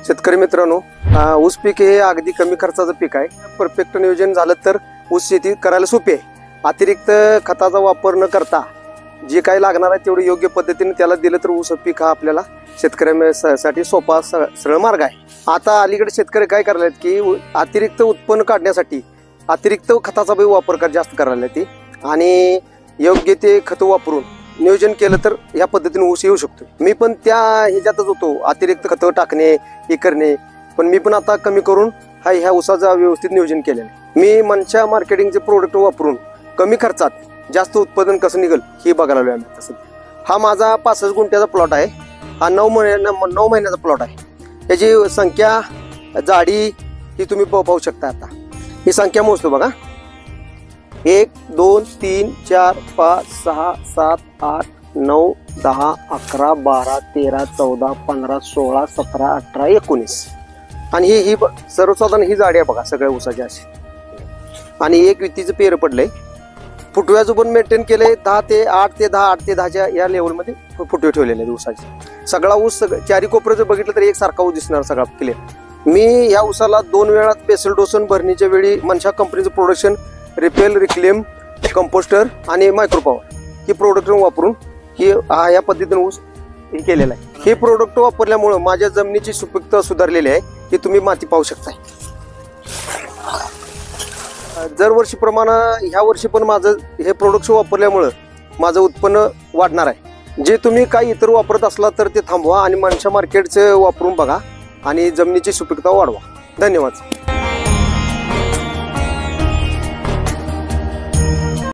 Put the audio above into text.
शेतकरी मित्रांनो, ऊस पीक हे अगदी कमी खर्चाचं पीक आहे. परफेक्ट नियोजन झालं तर ऊस शेती करायला सोपी आहे. अतिरिक्त खताचा वापर न करता जे काही लागणार आहे तेवढं योग्य पद्धतीने त्याला दिलं तर ऊस पीक हा आपल्याला शेतकऱ्यांसाठी सोपा सरळ मार्ग आहे. आता अलीकडे शेतकरी काय करायला आहेत की अतिरिक्त उत्पन्न काढण्यासाठी अतिरिक्त खताचा वापर जास्त करायला ती आणि योग्य ते खत वापरून नियोजन केलं तर या पद्धतीने ऊस येऊ शकतो. मी पण त्या ह्याच्यातच होतो, अतिरिक्त खतं टाकणे हे करणे, पण मी पण आता कमी करून ह्या ऊसाचं व्यवस्थित नियोजन केलेलं आहे. मी मनच्या मार्केटिंगचे प्रोडक्ट वापरून कमी खर्चात जास्त उत्पादन कसं निघेल हे बघायला लागलो आम्ही. तसं हा माझा 65 गुंठ्याचा प्लॉट आहे. हा 9 महिन्याचा प्लॉट आहे. याची संख्या जाडी ही तुम्ही पाहू शकता. आता ही संख्या मोजतो बघा. 1 2 3 4 5 6 7 8 9 10 11 12 13 14 15 16 17 18 19 आणि ही सर्वसाधारण ही जाडी आहे बघा सगळ्या ऊसाची अशी. आणि एक वित्तीचं पेर पडलंय. फुटव्याचं पण मेंटेन केलंय. 10 ते 8 ते 10 8 ते 10च्या या लेवलमध्ये फुटवे ठेवलेले आहेत ऊसाचे. सगळा ऊस चारी कोपऱ्याचं जर बघितलं तर एक सारखा ऊस दिसणार सगळा क्लिअर. मी या ऊसाला 2 वेळा बेसल डोसन भरणीच्या वेळी मनशा कंपनीचं प्रोडक्शन रिपेल, रिक्लेम, कंपोस्टर आणि मायक्रोपॉवर हे प्रोडक्ट वापरून या पद्धतीने ऊस हे केलेला आहे. हे प्रोडक्ट वापरल्यामुळे माझ्या जमिनीची सुपीकता सुधारलेली आहे. हे तुम्ही माती पाहू शकताय. दरवर्षी प्रमाणे ह्या वर्षी पण माझं हे प्रोडक्ट वापरल्यामुळं माझं उत्पन्न वाढणार आहे. जे तुम्ही काही इतर वापरत असला तर ते थांबवा आणि मनशा मार्केटचे वापरून बघा आणि जमिनीची सुपीकता वाढवा. धन्यवाद.